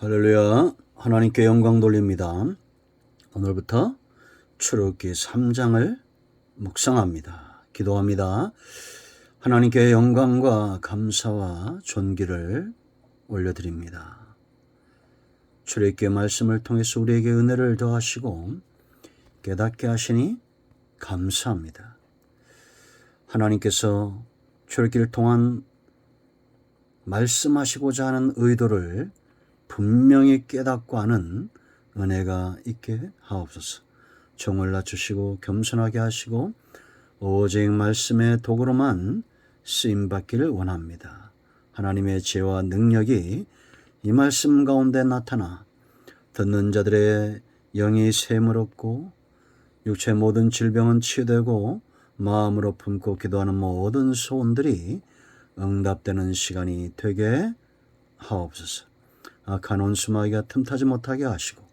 할렐루야. 하나님께 영광 돌립니다. 오늘부터 출애굽기 3장을 묵상합니다. 기도합니다. 하나님께 영광과 감사와 존귀를 올려드립니다. 출애굽기의 말씀을 통해서 우리에게 은혜를 더하시고 깨닫게 하시니 감사합니다. 하나님께서 출애굽기를 통한 말씀하시고자 하는 의도를 분명히 깨닫고 아는 은혜가 있게 하옵소서. 종을 낮추시고 겸손하게 하시고 오직 말씀의 도구로만 쓰임받기를 원합니다. 하나님의 지혜와 능력이 이 말씀 가운데 나타나 듣는 자들의 영이 샘을 얻고 육체의 모든 질병은 치유되고 마음으로 품고 기도하는 모든 소원들이 응답되는 시간이 되게 하옵소서. 악한 온수마귀가 틈타지 못하게 하시고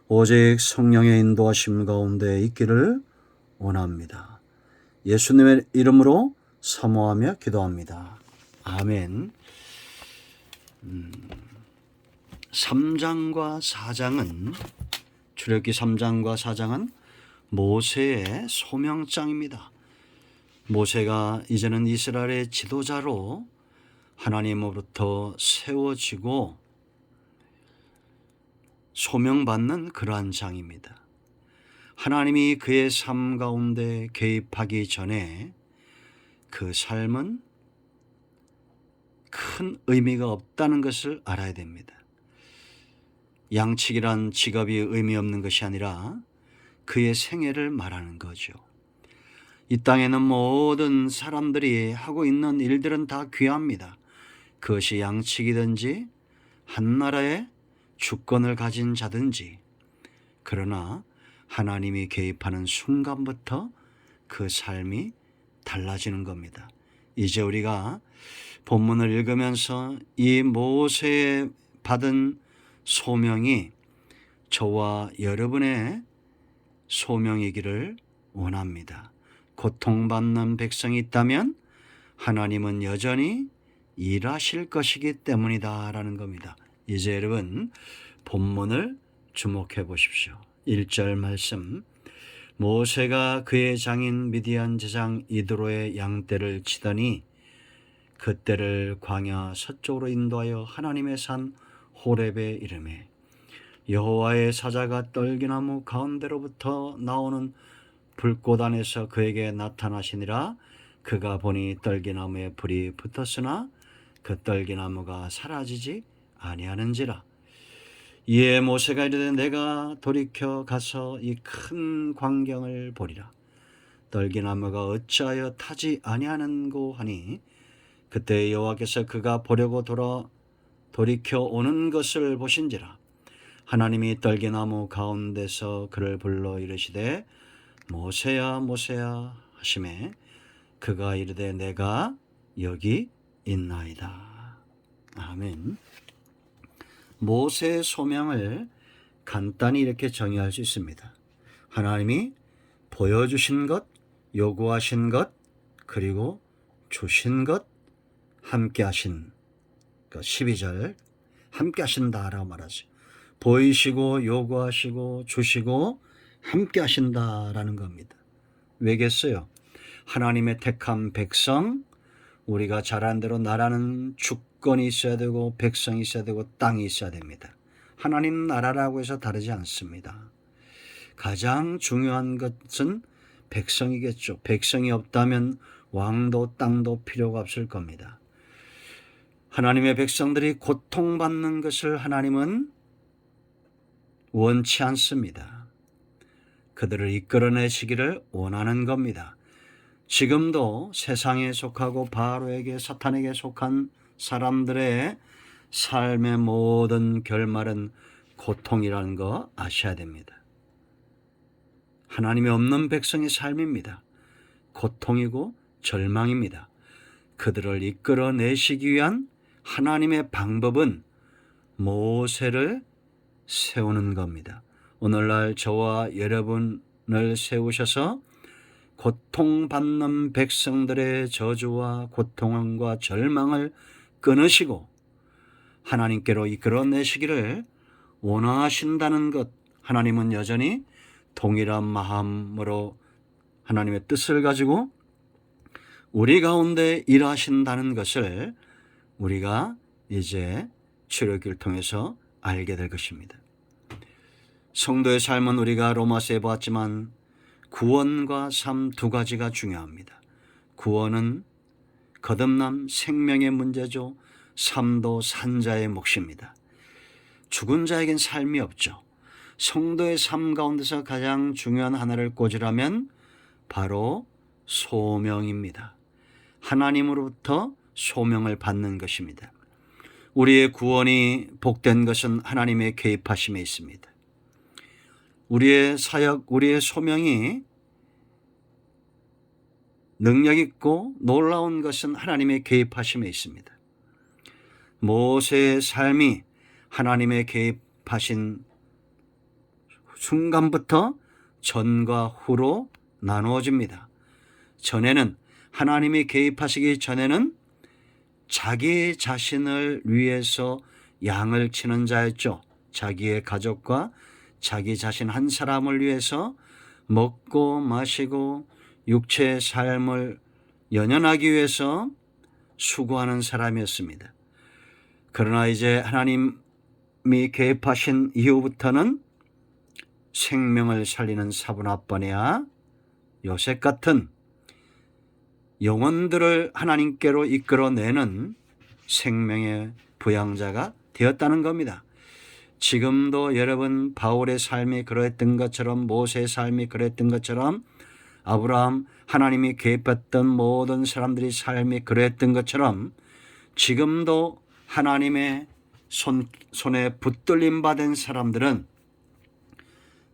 오직 성령의 인도하심 가운데 있기를 원합니다. 예수님의 이름으로 사모하며 기도합니다. 아멘. 3장과 4장은 출애굽기 3장과 4장은 모세의 소명장입니다. 모세가 이제는 이스라엘의 지도자로 하나님으로부터 세워지고 소명받는 그러한 장입니다. 하나님이 그의 삶 가운데 개입하기 전에 그 삶은 큰 의미가 없다는 것을 알아야 됩니다. 양측이란 직업이 의미 없는 것이 아니라 그의 생애를 말하는 거죠. 이 땅에는 모든 사람들이 하고 있는 일들은 다 귀합니다. 그것이 양측이든지 한 나라의 주권을 가진 자든지, 그러나 하나님이 개입하는 순간부터 그 삶이 달라지는 겁니다. 이제 우리가 본문을 읽으면서 이 모세의 받은 소명이 저와 여러분의 소명이기를 원합니다. 고통받는 백성이 있다면 하나님은 여전히 일하실 것이기 때문이다라는 겁니다. 이제 여러분 본문을 주목해 보십시오. 1절 말씀. 모세가 그의 장인 미디안 제장 이드로의 양떼를 치더니 그떼를 광야 서쪽으로 인도하여 하나님의 산 호렙에 이르매 여호와의 사자가 떨기나무 가운데로부터 나오는 불꽃 안에서 그에게 나타나시니라. 그가 보니 떨기나무에 불이 붙었으나 그 떨기나무가 사라지지 아니하는지라. 이에 모세가 이르되 내가 돌이켜 가서 이 큰 광경을 보리라. 떨기나무가 어찌하여 타지 아니하는고 하니 그때 여호와께서 그가 보려고 돌이켜 오는 것을 보신지라. 하나님이 떨기나무 가운데서 그를 불러 이르시되 모세야 모세야 하시매 그가 이르되 내가 여기 있나이다. 아멘. 모세의 소명을 간단히 이렇게 정의할 수 있습니다. 하나님이 보여주신 것, 요구하신 것, 그리고 주신 것, 함께 하신, 12절 함께 하신다라고 말하죠. 보이시고 요구하시고 주시고 함께 하신다라는 겁니다. 왜겠어요? 하나님의 택한 백성, 우리가 잘한 대로 나라는 주권이 있어야 되고 백성이 있어야 되고 땅이 있어야 됩니다. 하나님 나라라고 해서 다르지 않습니다. 가장 중요한 것은 백성이겠죠. 백성이 없다면 왕도 땅도 필요가 없을 겁니다. 하나님의 백성들이 고통받는 것을 하나님은 원치 않습니다. 그들을 이끌어내시기를 원하는 겁니다. 지금도 세상에 속하고 바로에게 사탄에게 속한 사람들의 삶의 모든 결말은 고통이라는 거 아셔야 됩니다. 하나님이 없는 백성의 삶입니다. 고통이고 절망입니다. 그들을 이끌어내시기 위한 하나님의 방법은 모세를 세우는 겁니다. 오늘날 저와 여러분을 세우셔서 고통받는 백성들의 저주와 고통과 절망을 끊으시고 하나님께로 이끌어내시기를 원하신다는 것, 하나님은 여전히 동일한 마음으로 하나님의 뜻을 가지고 우리 가운데 일하신다는 것을 우리가 이제 출애굽기를 통해서 알게 될 것입니다. 성도의 삶은 우리가 로마서에 보았지만 구원과 삶 두 가지가 중요합니다. 구원은 거듭남 생명의 문제죠. 삶도 산자의 몫입니다. 죽은 자에겐 삶이 없죠. 성도의 삶 가운데서 가장 중요한 하나를 꽂으라면 바로 소명입니다. 하나님으로부터 소명을 받는 것입니다. 우리의 구원이 복된 것은 하나님의 개입하심에 있습니다. 우리의 사역, 우리의 소명이 능력 있고 놀라운 것은 하나님의 개입하심에 있습니다. 모세의 삶이 하나님의 개입하신 순간부터 전과 후로 나누어집니다. 전에는 하나님이 개입하시기 전에는 자기 자신을 위해서 양을 치는 자였죠. 자기의 가족과 자기 자신 한 사람을 위해서 먹고 마시고 육체의 삶을 연연하기 위해서 수고하는 사람이었습니다. 그러나 이제 하나님이 개입하신 이후부터는 생명을 살리는 사분아빠네야 요셉 같은 영혼들을 하나님께로 이끌어내는 생명의 부양자가 되었다는 겁니다. 지금도 여러분 바울의 삶이 그랬던 것처럼 모세의 삶이 그랬던 것처럼 아브라함 하나님이 개입했던 모든 사람들이 삶이 그랬던 것처럼 지금도 하나님의 손에 붙들림 받은 사람들은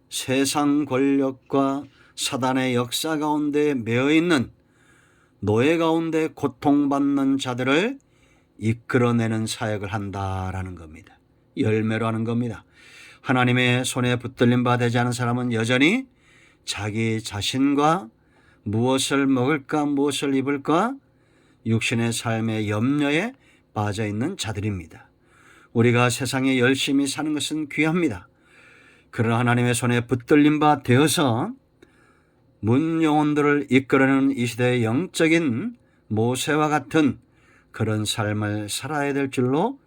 세상 권력과 사단의 역사 가운데 매여 있는 노예 가운데 고통받는 자들을 이끌어내는 사역을 한다라는 겁니다. 열매로 하는 겁니다. 하나님의 손에 붙들림 바 되지 않은 사람은 여전히 자기 자신과 무엇을 먹을까 무엇을 입을까 육신의 삶의 염려에 빠져 있는 자들입니다. 우리가 세상에 열심히 사는 것은 귀합니다. 그러나 하나님의 손에 붙들림 바 되어서 문 영혼들을 이끌어내는 이 시대의 영적인 모세와 같은 그런 삶을 살아야 될 줄로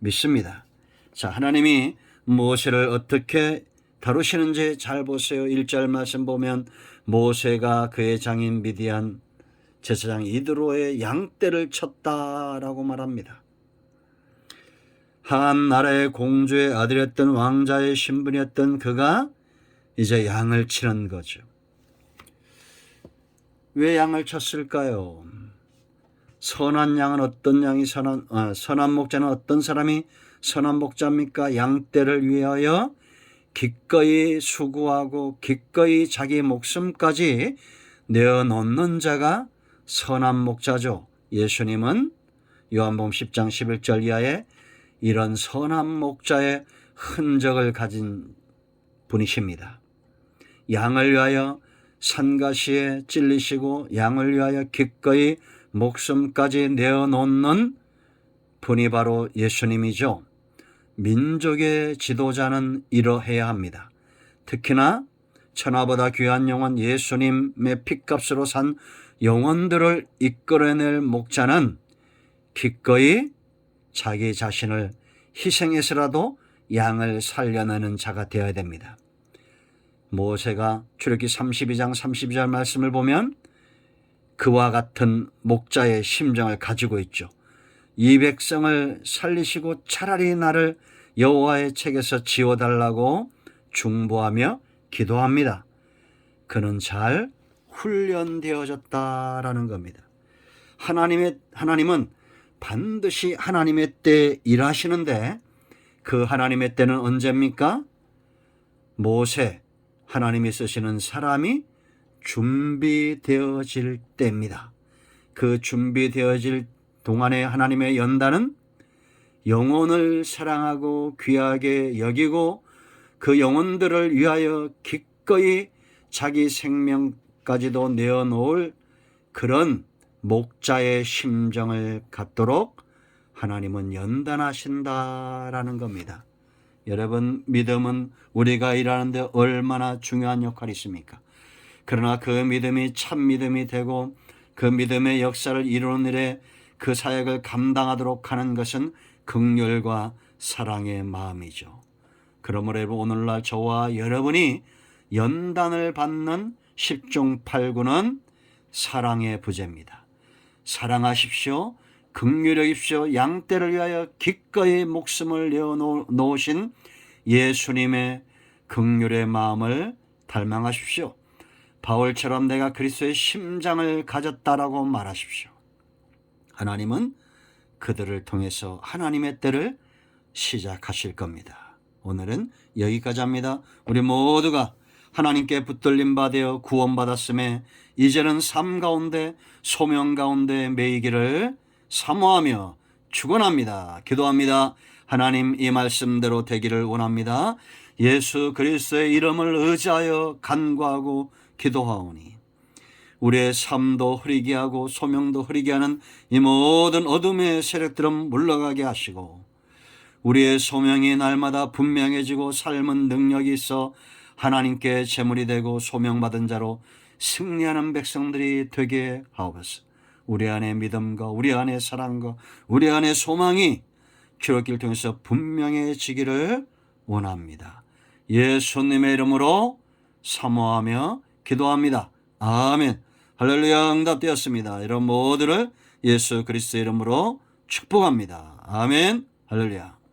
믿습니다. 자, 하나님이 모세를 어떻게 다루시는지 잘 보세요. 1절 말씀 보면 모세가 그의 장인 미디안 제사장 이드로의 양떼를 쳤다라고 말합니다. 한 나라의 공주의 아들이었던 왕자의 신분이었던 그가 이제 양을 치는 거죠. 왜 양을 쳤을까요? 선한 양은 어떤 양이 선한 목자는 어떤 사람이 선한 목자입니까? 양떼를 위하여 기꺼이 수고하고 기꺼이 자기 목숨까지 내어놓는 자가 선한 목자죠. 예수님은 요한복음 10장 11절 이하에 이런 선한 목자의 흔적을 가진 분이십니다. 양을 위하여 산가시에 찔리시고 양을 위하여 기꺼이 목숨까지 내어놓는 분이 바로 예수님이죠. 민족의 지도자는 이러해야 합니다. 특히나 천하보다 귀한 영혼 예수님의 핏값으로 산 영혼들을 이끌어낼 목자는 기꺼이 자기 자신을 희생해서라도 양을 살려내는 자가 되어야 됩니다. 모세가 출애굽기 32장 32절 말씀을 보면 그와 같은 목자의 심정을 가지고 있죠. 이 백성을 살리시고 차라리 나를 여호와의 책에서 지워달라고 중보하며 기도합니다. 그는 잘 훈련되어졌다라는 겁니다. 하나님은 반드시 하나님의 때에 일하시는데 그 하나님의 때는 언제입니까? 모세, 하나님이 쓰시는 사람이 준비되어질 때입니다. 그 준비되어질 동안에 하나님의 연단은 영혼을 사랑하고 귀하게 여기고 그 영혼들을 위하여 기꺼이 자기 생명까지도 내어놓을 그런 목자의 심정을 갖도록 하나님은 연단하신다라는 겁니다. 여러분, 믿음은 우리가 일하는데 얼마나 중요한 역할이 있습니까? 그러나 그 믿음이 참 믿음이 되고 그 믿음의 역사를 이루는 일에 그 사역을 감당하도록 하는 것은 긍휼과 사랑의 마음이죠. 그러므로 오늘날 저와 여러분이 연단을 받는 10중 8구는 사랑의 부재입니다. 사랑하십시오. 긍휼하십시오. 양떼를 위하여 기꺼이 목숨을 내어놓으신 예수님의 긍휼의 마음을 닮아가십시오. 바울처럼 내가 그리스도의 심장을 가졌다라고 말하십시오. 하나님은 그들을 통해서 하나님의 때를 시작하실 겁니다. 오늘은 여기까지 합니다. 우리 모두가 하나님께 붙들림 받아 구원받았음에 이제는 삶 가운데 소명 가운데 매이기를 사모하며 축원합니다. 기도합니다. 하나님, 이 말씀대로 되기를 원합니다. 예수 그리스도의 이름을 의지하여 간구하고 기도하오니 우리의 삶도 흐리게 하고 소명도 흐리게 하는 이 모든 어둠의 세력들은 물러가게 하시고 우리의 소명이 날마다 분명해지고 삶은 능력이 있어 하나님께 제물이 되고 소명받은 자로 승리하는 백성들이 되게 하옵소서. 우리 안에 믿음과 우리 안에 사랑과 우리 안에 소망이 기록기를 통해서 분명해지기를 원합니다. 예수님의 이름으로 사모하며 기도합니다. 아멘. 할렐루야. 응답되었습니다. 이런 모두를 예수 그리스도의 이름으로 축복합니다. 아멘. 할렐루야.